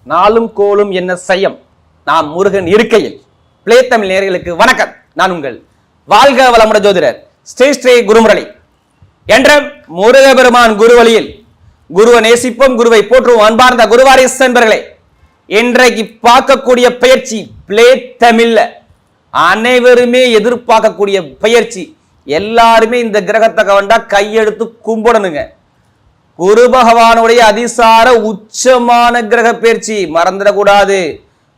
நாளும் கோளும் என்ன செய்யும் நாம் முருகன் இருக்கையில் பிளே தமிழ் நேயர்களுக்கு வணக்கம். நான் உங்கள் வாழ்க வளமுட ஜோதிடர் ஸ்ரீ குருமுரளி என்ற முருகபெருமான் குருவழியில் குருவை நேசிப்போம், குருவை போற்றுவோம். அன்பார்ந்த குருவாரிஸ் என்பர்களே, இன்றைக்கு பார்க்கக்கூடிய பயிற்சி பிளே தமிழ்ல அனைவருமே எதிர்பார்க்கக்கூடிய பயிற்சி. எல்லாருமே இந்த கிரகத்தை கவண்டா கையெடுத்து கும்பிடணுங்க. குரு பகவானுடைய அதிசார உச்சமான கிரக பயிற்சி மறந்துடக்கூடாது.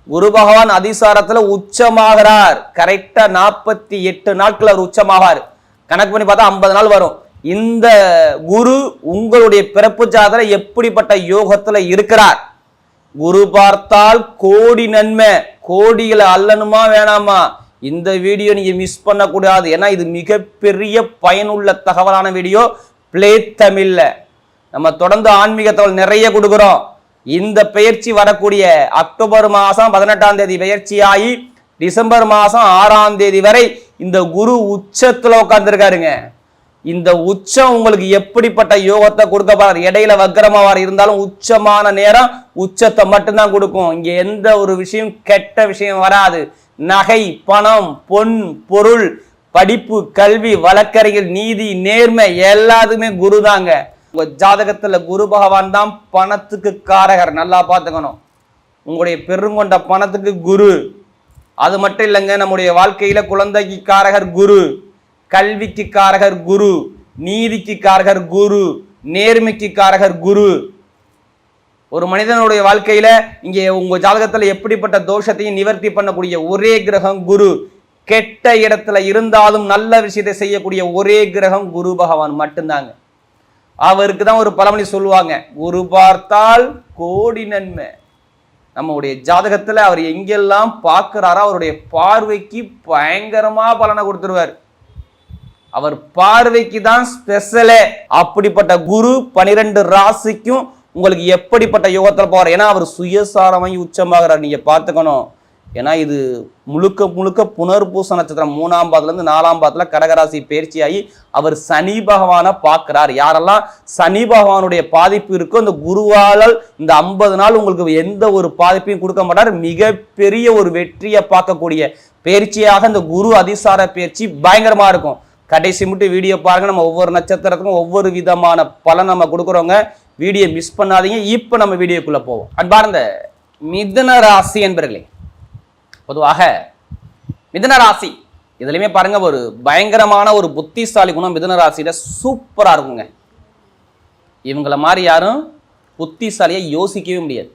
குரு பகவான் அதிசாரத்துல உச்சமாகிறார். கரெக்டா 48 நாட்கள் அவர் உச்சமாகார். கணக்கு பண்ணி பார்த்தா 50 நாள் வரும். இந்த குரு உங்களுடைய பிறப்பு ஜாதகத்துல எப்படிப்பட்ட யோகத்துல இருக்கிறார்? குரு பார்த்தால் கோடி நன்மை. கோடிகளை அல்லணுமா வேணாமா? இந்த வீடியோ நீங்க மிஸ் பண்ணக்கூடாது. ஏன்னா இது மிகப்பெரிய பயனுள்ள தகவலான வீடியோ. பிளே தமிழ்ல நம்ம தொடர்ந்து ஆன்மீக தகவல் நிறைய கொடுக்கிறோம். இந்த பயிற்சி வரக்கூடிய அக்டோபர் மாதம் 18ஆம் தேதி பயிற்சியாகி டிசம்பர் மாதம் 6ஆம் தேதி வரை இந்த குரு உச்சத்துல உட்கார்ந்துருக்காருங்க. இந்த உச்சம் உங்களுக்கு எப்படிப்பட்ட யோகத்தை கொடுக்க போறார்? இடையில வக்கரமாவார் இருந்தாலும் உச்சமான நேரம் உச்சத்தை மட்டும்தான் கொடுக்கும். இங்க எந்த ஒரு விஷயம் கெட்ட விஷயம் வராது. நகை, பணம், பொன், பொருள், படிப்பு, கல்வி, வழக்கறிஞர், நீதி, நேர்மை எல்லாத்துக்குமே குரு தாங்க. உங்க ஜாதகத்துல குரு பகவான் தான் பணத்துக்கு காரகர். நல்லா பார்த்துக்கணும். உங்களுடைய பெருங்கொண்ட பணத்துக்கு குரு. அது மட்டும் இல்லைங்க, நம்முடைய வாழ்க்கையில குழந்தைக்கு காரகர் குரு, கல்விக்கு காரகர் குரு, நீதிக்கு காரகர் குரு, நேர்மைக்கு காரகர் குரு. ஒரு மனிதனுடைய வாழ்க்கையில இங்கே உங்க ஜாதகத்துல எப்படிப்பட்ட தோஷத்தையும் நிவர்த்தி பண்ணக்கூடிய ஒரே கிரகம் குரு. கெட்ட இடத்துல இருந்தாலும் நல்ல விஷயத்தை செய்யக்கூடிய ஒரே கிரகம் குரு பகவான் மட்டும்தாங்க. அவருக்கு தான் ஒரு பழமொழி சொல்லுவாங்க, குரு பார்த்தால் கோடி நன்மை. நம்முடைய ஜாதகத்துல அவர் எங்கெல்லாம் பார்க்கிறாரோ அவருடைய பார்வைக்கு பயங்கரமா பலனை கொடுத்துருவார். அவர் பார்வைக்கு தான் ஸ்பெஷலே. அப்படிப்பட்ட குரு 12 ராசிக்கும் உங்களுக்கு எப்படிப்பட்ட யோகத்தில் போறார்? ஏன்னா அவர் சுயசாரமாகி உச்சமாகிறார். நீங்க பார்த்துக்கணும். ஏன்னா இது முழுக்க முழுக்க புனர்பூச நட்சத்திரம் 3ஆம் பாதத்துல இருந்து 4ஆம் பாதத்துல கடகராசி பயிற்சியாகி அவர் சனி பகவானை பார்க்கிறார். யாரெல்லாம் சனி பகவானுடைய பாதிப்பு இருக்கோ இந்த குருவால் இந்த 50 நாள் உங்களுக்கு எந்த ஒரு பாதிப்பையும் கொடுக்க மாட்டார். மிகப்பெரிய ஒரு வெற்றியை பார்க்கக்கூடிய பயிற்சியாக இந்த குரு அதிசார பயிற்சி பயங்கரமா இருக்கும். கடைசி மட்டும் வீடியோ பாருங்க. நம்ம ஒவ்வொரு நட்சத்திரத்துக்கும் ஒவ்வொரு விதமான பலன் நம்ம கொடுக்குறோங்க. வீடியோ மிஸ் பண்ணாதீங்க. இப்போ நம்ம வீடியோக்குள்ள போவோம். அன்பார்ந்த மிதுன ராசி என்பர்களே, பொதுவாக மிதுன ராசி இதுலையுமே பாருங்க ஒரு பயங்கரமான ஒரு புத்திசாலி குணம் மிதுன ராசியில சூப்பரா இருக்குங்க. இவங்கள மாதிரி யாரும் புத்திசாலியை யோசிக்கவே முடியாது.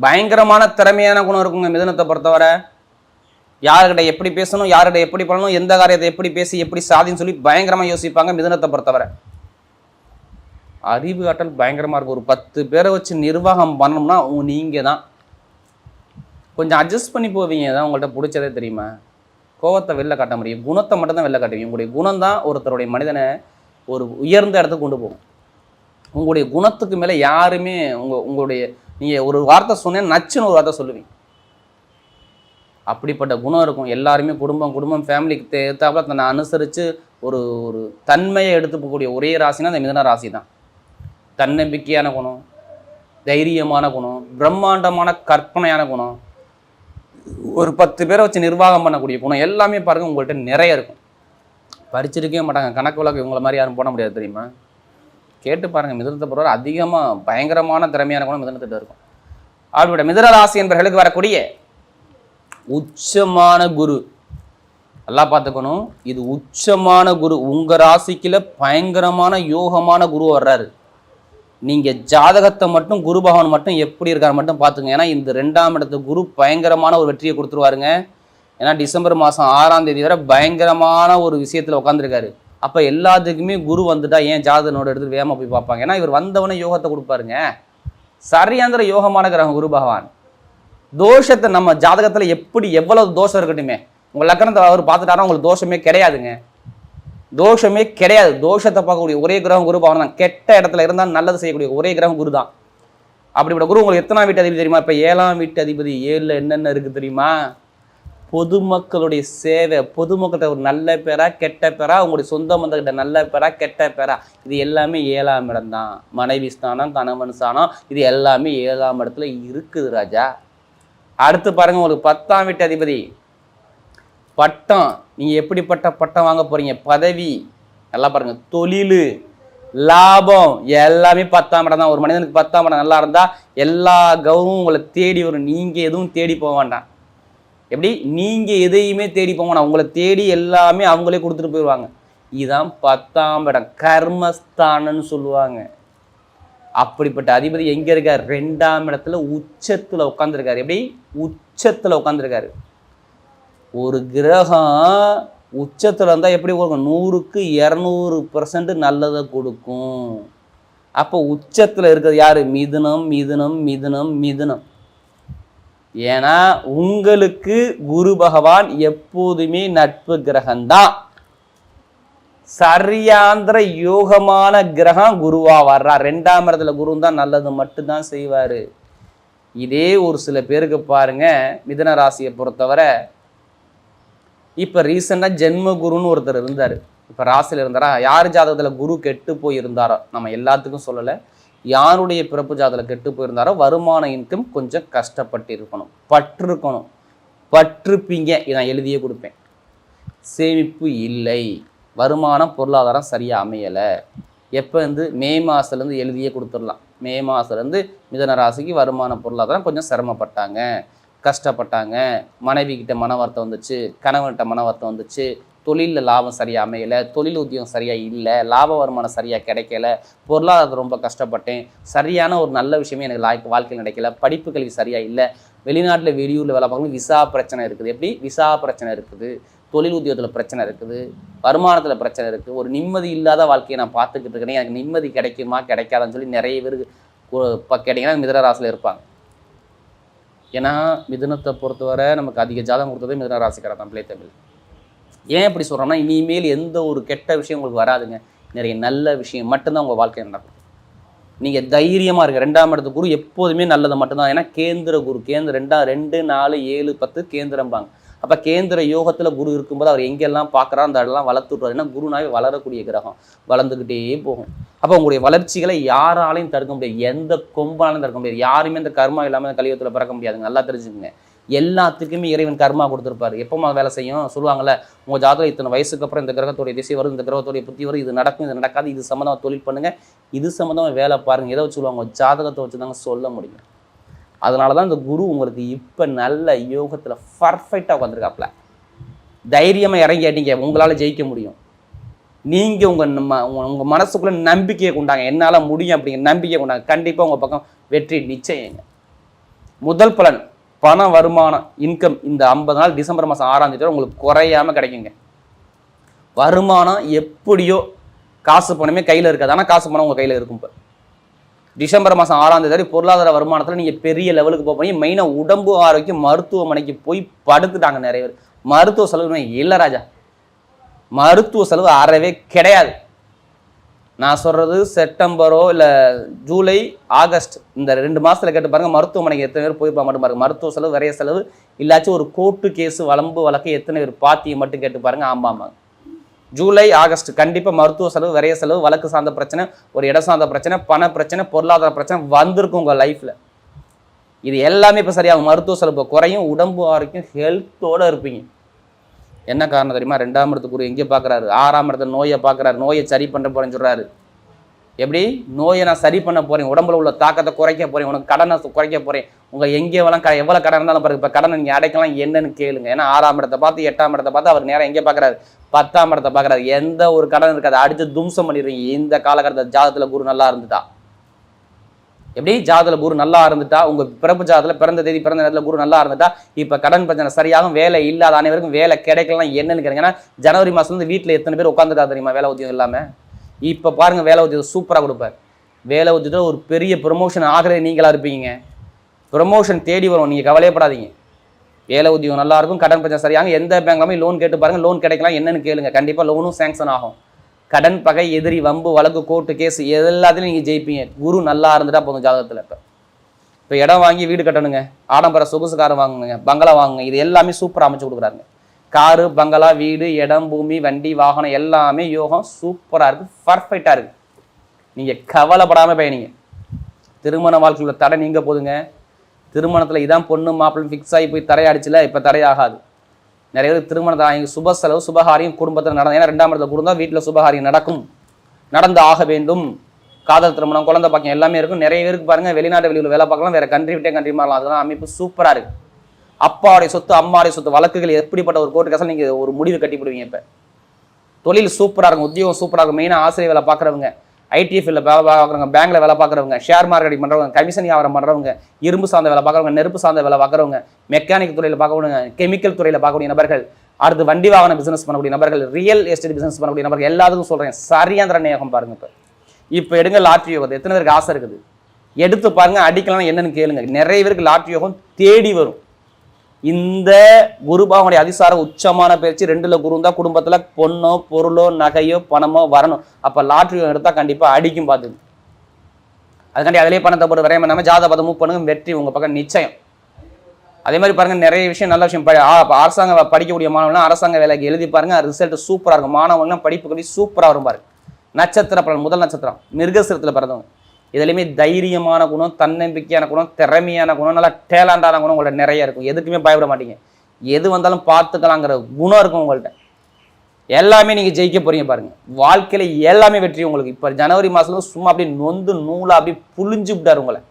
பயங்கரமான திறமையான குணம் இருக்குங்க மிதுனத்தை பொறுத்தவரை. யாருக்கிட்ட எப்படி பேசணும், யார்கிட்ட எப்படி பண்ணணும், எந்த காரியத்தை எப்படி பேசி எப்படி சாதின்னு சொல்லி பயங்கரமா யோசிப்பாங்க மிதுனத்தை பொறுத்தவரை. அறிவு ஆற்றல் பயங்கரமா இருக்கும். ஒரு 10 பேரை வச்சு நிர்வாகம் பண்ணணும்னா நீங்க தான் கொஞ்சம் அட்ஜஸ்ட் பண்ணி போவீங்க. தான் உங்கள்கிட்ட பிடிச்சதே தெரியுமா? கோவத்தை வெளில காட்ட முடியும், குணத்தை மட்டும் தான் வெளில காட்டுவீங்க. உங்களுடைய குணம் தான் ஒருத்தருடைய மனிதனை ஒரு உயர்ந்த இடத்துக்கு கொண்டு போகும். உங்களுடைய குணத்துக்கு மேலே யாருமே உங்களுடைய நீங்கள் ஒரு வார்த்தை சொன்னேன் நச்சுன்னு ஒரு வார்த்தை சொல்லுவீங்க. அப்படிப்பட்ட குணம் இருக்கும். எல்லாருமே குடும்பம் ஃபேமிலிக்கு ஏற்றாப்புல தன்னை அனுசரித்து ஒரு ஒரு தன்மையை எடுத்து போகக்கூடிய ஒரே ராசினா அந்த மிதுன ராசி தான். தன்னம்பிக்கையான குணம், தைரியமான குணம், பிரம்மாண்டமான கற்பனையான குணம், ஒரு 10 பேரை வச்சு நிர்வாகம் பண்ணக்கூடிய குணம் எல்லாமே பாருங்கள் உங்கள்கிட்ட நிறைய இருக்கும். படிச்சிருக்கவே மாட்டாங்க. கணக்கு வழக்கு இவங்கள மாதிரி யாரும் போட முடியாது தெரியுமா? கேட்டு பாருங்கள். மிதுனத்தை பொறுத்தவரை அதிகமாக பயங்கரமான திறமையான குணம் மிதுனத்திட்ட இருக்கும். அவருடைய மிதுன ராசி என்பவர்களுக்கு வரக்கூடிய உச்சமான குரு. நல்லா பார்த்துக்கணும். இது உச்சமான குரு. உங்கள் ராசிக்குள்ள பயங்கரமான யோகமான குரு வர்றாரு. நீங்கள் ஜாதகத்தை மட்டும் குரு பகவான் மட்டும் எப்படி இருக்காரு மட்டும் பார்த்துங்க. ஏன்னா இந்த 2ஆம் இடத்து குரு பயங்கரமான ஒரு வெற்றியை கொடுத்துருவாருங்க. ஏன்னா டிசம்பர் மாதம் 6ஆம் தேதி வரை பயங்கரமான ஒரு விஷயத்தில் உட்காந்துருக்காரு. அப்போ எல்லாத்துக்குமே குரு வந்துட்டா ஏன் ஜாதகனோட எடுத்துட்டு வேகமாக போய் பார்ப்பாங்க. ஏன்னா இவர் வந்தவனே யோகத்தை கொடுப்பாருங்க. சரியாந்திர யோகமான கிரகம் குரு பகவான். தோஷத்தை நம்ம ஜாதகத்தில் எப்படி எவ்வளவு தோஷம் இருக்கட்டுமே, உங்கள் லக்கணத்தை அவர் பார்த்துட்டாரா உங்களுக்கு தோஷமே கிடையாதுங்க. தோஷமே கிடையாது. தோஷத்தை பார்க்கக்கூடிய ஒரே கிரகம் குரு பகவான் தான். கெட்ட இடத்துல இருந்தால் நல்லது செய்யக்கூடிய ஒரே கிரகம் குரு தான். அப்படிப்பட்ட குரு உங்களுக்கு எத்தனாம் வீட்டு அதிபதி தெரியுமா? இப்போ 7ஆம் வீட்டு அதிபதி. 7ல் என்னென்ன இருக்குது தெரியுமா? பொதுமக்களுடைய சேவை, பொதுமக்கள்கிட்ட ஒரு நல்ல பேரா கெட்ட பேரா, உங்களுடைய சொந்த பந்தக்கிட்ட நல்ல பேரா கெட்ட பேரா, இது எல்லாமே 7ஆம் இடம் தான். மனைவி ஸ்தானம், கணவன் ஸ்தானம், இது எல்லாமே 7ஆம் இடத்துல இருக்குது ராஜா. அடுத்து பாருங்க, உங்களுக்கு 10ஆம் வீட்டு அதிபதி பட்டம். நீங்கள் எப்படிப்பட்ட பட்டம் வாங்க போறீங்க, பதவி, நல்லா பாருங்க, தொழில், லாபம், எல்லாமே 10ஆம் இடம் தான். ஒரு மனிதனுக்கு 10ஆம் இடம் நல்லா இருந்தால் எல்லா கௌரவமும் உங்களை தேடி வரும். நீங்கள் எதுவும் தேடி போக வேண்டாம். எப்படி, நீங்கள் எதையுமே தேடி போக வேண்டாம், உங்களை தேடி எல்லாமே அவங்களே கொடுத்துட்டு போயிடுவாங்க. இதுதான் 10ஆம் இடம், கர்மஸ்தானம்னு சொல்லுவாங்க. அப்படிப்பட்ட அதிபதி எங்கே இருக்கார், 2ஆம் இடத்துல உச்சத்தில் உட்காந்துருக்காரு. எப்படி, உச்சத்தில் உட்காந்துருக்காரு. ஒரு கிரகம் உச்சத்தில் இருந்தால் எப்படி கொடுக்கும், 100க்கு 200% நல்லதை கொடுக்கும். அப்போ உச்சத்தில் இருக்கிறது யார், மிதுனம், மிதுனம், மிதுனம், மிதுனம். ஏன்னா உங்களுக்கு குரு பகவான் எப்போதுமே நட்பு கிரகம்தான். சரியாந்திர யோகமான கிரகம் குருவா வர்றார். 2ஆம் இடத்துல குரு தான் நல்லது மட்டும்தான் செய்வார். இதே ஒரு சில பேருக்கு பாருங்க, மிதுன ராசியை பொறுத்தவரை இப்போ ரீசெண்டாக ஜென்ம குருன்னு ஒருத்தர் இருந்தார். இப்போ ராசியில் இருந்தாரா, யார் ஜாதகத்தில் குரு கெட்டு போயிருந்தாரோ, நம்ம எல்லாத்துக்கும் சொல்லலை, யாருடைய பிறப்பு ஜாதகத்தில் கெட்டு போயிருந்தாரோ வருமான இன்கம் கொஞ்சம் கஷ்டப்பட்டு இருக்கணும், பட்டிருக்கணும், பட்டிருப்பீங்க. நான் எழுதியே கொடுப்பேன். சேமிப்பு இல்லை, வருமானம் பொருளாதாரம் சரியாக அமையலை. எப்போ மே மாதத்துலேருந்து எழுதியே கொடுத்துடலாம். மே மாதத்துலேருந்து மிதுன ராசிக்கு வருமான பொருளாதாரம் கொஞ்சம் சிரமப்பட்டாங்க, கஷ்டப்பட்டாங்க. மனைவி கிட்ட மன வருத்தம் வந்துச்சு, கணவன்கிட்ட மன வருத்தம் வந்துச்சு, தொழிலில் லாபம் சரியாக அமையலை, தொழில் உத்தியோகம் சரியாக இல்லை, லாப வருமானம் சரியாக கிடைக்கல, பொருளாதாரத்தை ரொம்ப கஷ்டப்பட்டேன், சரியான ஒரு நல்ல விஷயமே எனக்கு வாழ்க்கையில் கிடைக்கல, படிப்பு கல்வி சரியாக இல்லை, வெளிநாட்டில் வெளியூரில் வேலை பார்க்கணும், விசா பிரச்சனை இருக்குது. எப்படி, விசா பிரச்சனை இருக்குது, தொழில் உத்தியோகத்தில் பிரச்சனை இருக்குது, வருமானத்தில் பிரச்சனை இருக்குது, ஒரு நிம்மதி இல்லாத வாழ்க்கையை நான் பார்த்துக்கிட்டு இருக்கேன், எனக்கு நிம்மதி கிடைக்குமா கிடைக்காதான்னு சொல்லி நிறைய பேருக்கு கேட்டிங்கன்னா மிதுன ராசியில் இருப்பாங்க. ஏன்னா மிதுனத்தை பொறுத்தவரை நமக்கு அதிக ஜாதகம் கொடுத்ததே மிதுன ராசிக்காரர் தான், பிள்ளை தமிழ். ஏன் இப்படி சொல்கிறோம்னா, இனிமேல் எந்த ஒரு கெட்ட விஷயம் உங்களுக்கு வராதுங்க, நிறைய நல்ல விஷயம் மட்டும்தான் உங்கள் வாழ்க்கையில் நடக்கும். நீங்கள் தைரியமாக இருக்க. 2ஆம் இடத்து குரு எப்போதுமே நல்லது மட்டும்தான். ஏன்னா கேந்திர குரு, கேந்திர 2, 4, 7, 10 கேந்திரம்பாங்க. அப்போ கேந்திர யோகத்தில் குரு இருக்கும்போது அவர் எங்கெல்லாம் பார்க்குறாரு அந்த இடம்லாம் வளர்த்து விட்றாரு. ஏன்னா குருனாவே வளரக்கூடிய கிரகம், வளர்ந்துக்கிட்டே போகும். அப்போ உங்களுடைய வளர்ச்சிகளை யாராலையும் தடுக்க முடியாது, எந்த கொம்பாலையும் தடுக்க முடியாது. யாருமே இந்த கர்மா இல்லாமல் இந்த கலியுகத்தில் பிறக்க முடியாதுங்க, நல்லா தெரிஞ்சுக்கங்க. எல்லாத்துக்குமே இறைவன் கர்மா கொடுத்துருப்பாரு. எப்போமா வேலை செய்யும் சொல்லுவாங்கள்ல, உங்கள் ஜாதகம் இத்தனை வயசுக்கு அப்புறம் இந்த கிரகத்துடைய திசை வரும், இந்த கிரகத்துடைய புத்தி வரும், இது நடக்கும், இது நடக்காது, இது சம்மந்தமாக தொழில் பண்ணுங்கள், இது சம்மந்தமாக வேலை பாருங்கள், எதை வச்சு சொல்லுவாங்க, ஜாதகத்தை வச்சு தாங்க சொல்ல முடியும். அதனால தான் இந்த குரு உங்களுக்கு இப்போ நல்ல யோகத்தில் பர்ஃபெக்டாக உட்காந்துருக்காப்புல. தைரியமாக இறங்கி அடிங்க, உங்களால் ஜெயிக்க முடியும். நீங்கள் உங்கள் மனசுக்குள்ளே நம்பிக்கையை கொண்டாங்க, என்னால் முடியும் அப்படிங்கிற நம்பிக்கையை கொண்டாங்க, கண்டிப்பாக உங்கள் பக்கம் வெற்றி நிச்சயங்க. முதல் பலன் பண வருமானம், இன்கம் இந்த 50 நாள் டிசம்பர் மாதம் 6ஆம் தேதி உங்களுக்கு குறையாமல் கிடைக்குங்க. வருமானம் எப்படியோ காசு பணமே கையில் இருக்காது, ஆனால் காசு பணம் உங்கள் கையில் இருக்கும். இப்போ டிசம்பர் மாதம் 6ஆம் தேதி பொருளாதார வருமானத்தில் நீங்கள் பெரிய லெவலுக்கு போகிறீங்க. மெயினாக உடம்பு ஆரோக்கியம், மருத்துவமனைக்கு போய் படுத்துட்டாங்க நிறைய பேர். மருத்துவ செலவு இல்லை ராஜா, மருத்துவ செலவு அறவே கிடையாது. நான் சொல்கிறது செப்டம்பரோ இல்லை ஜூலை, ஆகஸ்ட் இந்த 2 மாதத்தில் கேட்டு பாருங்கள், மருத்துவமனைக்கு எத்தனை பேர் போய் மட்டும் பாருங்கள். மருத்துவ செலவு, விரைய செலவு, இல்லாச்சும் ஒரு கோர்ட்டு கேஸு வளம்பு வழக்கு எத்தனை பேர் பாத்தியை மட்டும் கேட்டு பாருங்கள். ஆமாம், ஜூலை, ஆகஸ்ட் கண்டிப்பாக மருத்துவ செலவு, விரைய செலவு, வழக்கு சார்ந்த பிரச்சனை, ஒரு இடம் சார்ந்த பிரச்சனை, பண பிரச்சனை, பொருளாதார பிரச்சனை வந்திருக்கும் உங்கள் லைஃப்பில். இது எல்லாமே இப்போ சரியாகும். மருத்துவ செலவு குறையும், உடம்பு ஆரோக்கியம், ஹெல்த்தோடு இருப்பீங்க. என்ன காரணம் தெரியுமா, 2ஆம் இடத்துக்கு குரு எங்கே பார்க்குறாரு, 6ஆம் இடத்துல நோயை பார்க்குறாரு. நோயை சரி பண்ண போகிறேன்னு சொல்கிறாரு. எப்படி, நோயை நான் சரி பண்ண போகிறேன், உடம்புல உள்ள தாக்கத்தை குறைக்க போகிறேன், உனக்கு கடனை குறைக்க போகிறேன். உங்கள் எங்கே எவ்வளோ கடன் இருந்தாலும் பாருங்க, இப்போ கடனை நீங்கள் அடைக்கலாம் என்னன்னு கேளுங்க. ஏன்னா 6ஆம் இடத்தை பார்த்து 8ஆம் இடத்தை பார்த்து அவர் நேரம் எங்கே பார்க்குறாரு, 10ஆம் இடத்தை பார்க்குறாரு. எந்த ஒரு கடன் இருக்காது, அடித்து தும்சம் பண்ணிடுவீங்க. இந்த காலகட்டத்தில் ஜாதகத்தில் குரு நல்லா இருந்துட்டா. எப்படி, ஜாதகத்தில் குரு நல்லா இருந்துட்டா, உங்கள் பிறப்பு ஜாதகத்தில் பிறந்த தேதி பிறந்த நேரத்தில் குரு நல்லா இருந்துட்டா, இப்போ கடன் பிரச்சனை சரியாகும். வேலை இல்லாத அனைவருக்கும் வேலை கிடைக்கலாம் என்னன்னு கேளுங்க. ஏன்னா ஜனவரி மாதத்துலேருந்து வீட்டில் எத்தனை பேர் உட்காந்துட்டா தெரியுமா, வேலை உத்தியோகம் இல்லாமல். இப்போ பாருங்கள், வேலை உத்தியோகம் சூப்பராக கொடுப்பார். வேலை உத்தியோகத்தில் ஒரு பெரிய ப்ரொமோஷன் ஆகிறது நீங்களாக இருப்பீங்க. ப்ரொமோஷன் தேடி வரும், நீங்கள் கவலையப்படாதீங்க. வேலை உத்தியோகம் நல்லா இருக்கும், கடன் பிரச்சனை சரியாகும். எந்த பேங்க்லாமே லோன் கேட்டு பாருங்கள், லோன் கிடைக்கலாம் என்னன்னு கேளுங்க, கண்டிப்பாக லோனும் சேங்ஷன் ஆகும். கடன் பகை, எதிரி, வம்பு, வழக்கு, கோர்ட்டு கேஸ் எல்லாத்துலையும் நீங்கள் ஜெயிப்பீங்க. குரு நல்லா இருந்துட்டா போதும் ஜாதகத்தில். இப்போ இப்போ இடம் வாங்கி வீடு கட்டணுங்க, ஆடம்பர சொகுசு கார் வாங்குங்க, பங்களா வாங்குங்க, இது எல்லாமே சூப்பராக அமைச்சு கொடுக்குறாங்க. காரு, பங்களா, வீடு, இடம், பூமி, வண்டி, வாகனம் எல்லாமே யோகம் சூப்பராக இருக்குது, பர்ஃபெக்டாக இருக்குது. நீங்கள் கவலைப்படாமல் பயணிங்க. திருமண வாழ்க்கையில் தடை நீங்க போதுங்க. திருமணத்தில் இதான் பொண்ணு மாப்பிள்ளை ஃபிக்ஸ் ஆகி போய் தடையாடிச்சுல, இப்போ தடையாகாது. நிறைய பேர் திருமணத்தை வாங்கி சுப செலவு சுபகாரியம் குடும்பத்தில் நடந்தது. ஏன்னா 2ஆம் இடத்துல கொடுத்தா வீட்டில் சுபகாரியம் நடக்கும், நடந்து ஆக வேண்டும். காதல் திருமணம், குழந்தை பாக்கியம் எல்லாமே இருக்கும். நிறைய பேருக்கு பாருங்க வெளிநாட்டு வெளியூர் வேலை பார்க்கலாம், வேற கண்ட்ரி விட்டே கண்ட்ரி மாறலாம். அதெல்லாம் அமைப்பு சூப்பராக இருக்கு. அப்பாவுடைய சொத்து அம்மாவுடைய சொத்து வழக்குகள் எப்படிப்பட்ட ஒரு கோர்ட்டு கேஸில் நீங்கள் ஒரு முடிவு கட்டிவிடுவீங்க. இப்போ தொழில் சூப்பராக இருக்கும், உத்தியோகம் சூப்பராக இருக்கும். மெயினாக ஆசிரியர் வேலை பார்க்குறவங்க, ஐடிஎஃப்ல வேலை பார்க்குறவங்க, பேங்க்ல வேலை பார்க்குறவங்க, ஷேர் மார்க்கெட்டிங் பண்ணுறவங்க, கமிஷன் வியாபாரம் பண்ணுறவங்க, இரும்பு சார்ந்த வேலை பார்க்குறவங்க, நெருப்பு சார்ந்த வேலை பார்க்குறவங்க, மெக்கானிக் துறையில் பார்க்கக்கூடிய, கெமிக்கல் துறையில் பார்க்கக்கூடிய நபர்கள், அடுத்து வண்டி வாகன பிசினஸ் பண்ணக்கூடிய நபர்கள், ரியல் எஸ்டேட் பிசினஸ் பண்ணக்கூடிய நபர்கள் எல்லாத்துக்கும் சொல்கிறேன். சரியாந்திர நேகம் பாருங்க. இப்போ எடுங்க லாட்ரி யோகம். எத்தனை பேருக்கு ஆசை இருக்குது? எடுத்து பாருங்க, அடிக்கலாம் என்னன்னு கேளுங்க. நிறைய பேருக்கு லாட்ரி யோகம் தேடி வரும். இந்த குருபாவனுடைய அதிசார உச்சமான பயிற்சி 2ல் குரு இருந்தால் குடும்பத்தில் பொண்ணோ பொருளோ நகையோ பணமோ வரணும். அப்போ லாட்ரி எடுத்தால் கண்டிப்பாக அடிக்கும் பார்த்துது. அதுக்காண்டி அதிலே பணத்தை போட்டு வரையாம நம்ம ஜாத பதம் மூவ் பண்ணுங்க, வெற்றி உங்கள் பக்கம் நிச்சயம். அதே மாதிரி பாருங்க, நிறைய விஷயம் நல்ல விஷயம். அரசாங்க படிக்கக்கூடிய மாணவர்கள் அரசாங்க வேலைக்கு எழுதி பாருங்க, ரிசல்ட் சூப்பராக இருக்கும். மாணவர்கள்லாம் படிப்பு கல்வி சூப்பராக வரும் பாருங்க. நட்சத்திர பலன், முதல் நட்சத்திரம் மிருகசீரத்தில் பிறந்தவங்க. இதுலையுமே தைரியமான குணம், தன்னம்பிக்கையான குணம், திறமையான குணம், நல்லா டேலண்டான குணம் உங்கள்ட்ட நிறைய இருக்கும். எதுக்குமே பயப்பட மாட்டீங்க, எது வந்தாலும் பார்த்துக்கலாங்கிற குணம் இருக்கும் உங்கள்கிட்ட. எல்லாமே நீங்கள் ஜெயிக்க போறீங்க பாருங்க. வாழ்க்கையில் எல்லாமே வெற்றி உங்களுக்கு. இப்போ ஜனவரி மாதத்துல சும்மா அப்படியே நொந்து நூலாக அப்படியே புளிஞ்சு விட்டார் உங்களை.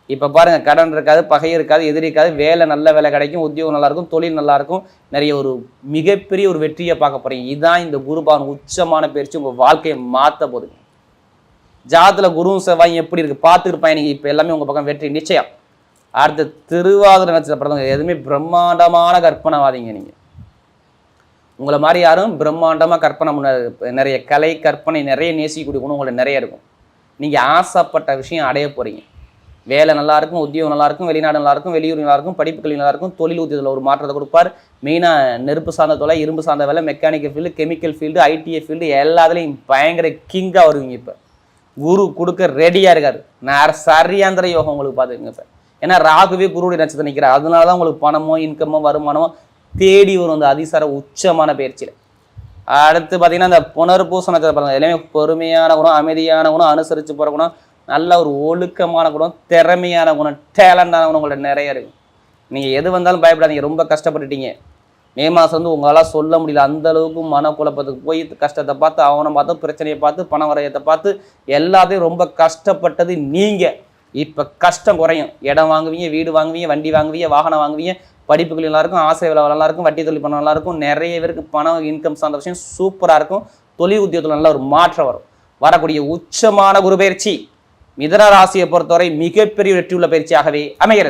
இப்போ பாருங்க, கடன் இருக்காது, பகை இருக்காது, எதிரி இருக்காது, வேலை நல்ல வேலை கிடைக்கும், உத்தியோகம் நல்லா இருக்கும், தொழில் நல்லா இருக்கும், நிறைய ஒரு மிகப்பெரிய ஒரு வெற்றியை பார்க்க போறீங்க. இதுதான் இந்த குருபாவன் உச்சமான பயிற்சி உங்கள் வாழ்க்கையை மாற்ற போதுங்க. ஜாதத்துல குருவும் செவ்வாயும் எப்படி இருக்கு பார்த்துட்டு பயணிங்க. இப்போ எல்லாமே உங்க பக்கம் வெற்றி நிச்சயம். அடுத்து திருவாதிரை நட்சத்திர பிறந்தவங்க எதுவுமே பிரம்மாண்டமான கற்பனைவாதிங்க. நீங்க உங்களை மாதிரி யாரும் பிரம்மாண்டமாக கற்பனை பண்ண, நிறைய கலை கற்பனை நிறைய நேசிக்கக்கூடிய குணம் உங்களை நிறைய இருக்கும். நீங்கள் ஆசைப்பட்ட விஷயம் அடைய போறீங்க. வேலை நல்லா இருக்கும், உத்தியோகம் நல்லா இருக்கும், வெளிநாடு நல்லா இருக்கும், வெளியூர் நல்லா இருக்கும், படிப்புகள் நல்லா இருக்கும், தொழில் உத்தியத்தில் ஒரு மாற்றத்தை கொடுப்பார். மெயினாக நெருப்பு சார்ந்த தொலை, இரும்பு சார்ந்த வேலை, mechanical field, chemical field, ITI field எல்லாத்துலேயும் பயங்கர கிங்காக வருவீங்க. இப்போ குரு கொடுக்க ரெடியாக இருக்காரு. நான் சரியாந்திர யோகம் உங்களுக்கு பார்த்துக்குங்க. இப்போ ஏன்னா ராகுவே குருவுடைய நட்சத்திரம் நிற்கிறார். அதனால தான் உங்களுக்கு பணமோ இன்கமோ வருமானமோ தேடி வரும் அந்த அதிசார உச்சமான பயிற்சியில். அடுத்து பார்த்தீங்கன்னா இந்த புனர்பூச நட்சத்திரம் பாருங்க. எல்லாமே பொறுமையான குணம், அமைதியான குணம், அனுசரித்து போகிற குணம், நல்ல ஒரு ஒழுக்கமான குணம், திறமையான குணம், டேலண்டான குணம் உங்கள்ட்ட நிறைய இருக்குது. நீங்கள் எது வந்தாலும் பயப்படாதீங்க. ரொம்ப கஷ்டப்பட்டுட்டீங்க. மே மாதம் வந்து உங்களால் சொல்ல முடியல, அந்த அளவுக்கு மனக்குழப்பத்துக்கு போய் கஷ்டத்தை பார்த்து, அவனை பார்த்து, பிரச்சனையை பார்த்து, பண வரையத்தை பார்த்து எல்லாத்தையும் ரொம்ப கஷ்டப்பட்டது நீங்கள். இப்போ கஷ்டம் குறையும். இடம் வாங்குவீங்க, வீடு வாங்குவீங்க, வண்டி வாங்குவீங்க, வாகனம் வாங்குவீங்க, படிப்புகள் நல்லா இருக்கும், ஆசை வேலை நல்லா இருக்கும், வட்டி தொழில் பண்ண நல்லா இருக்கும், நிறைய பேருக்கு பணம் இன்கம் சார்ந்த விஷயம் சூப்பராக இருக்கும், தொழில் உத்தியோகத்தில் நல்ல ஒரு மாற்றம் வரும். வரக்கூடிய உச்சமான குரு பயிற்சி மிதுன ராசியை பொறுத்தவரை மிகப்பெரிய வெற்றியுள்ள பயிற்சியாகவே அமைகிறது.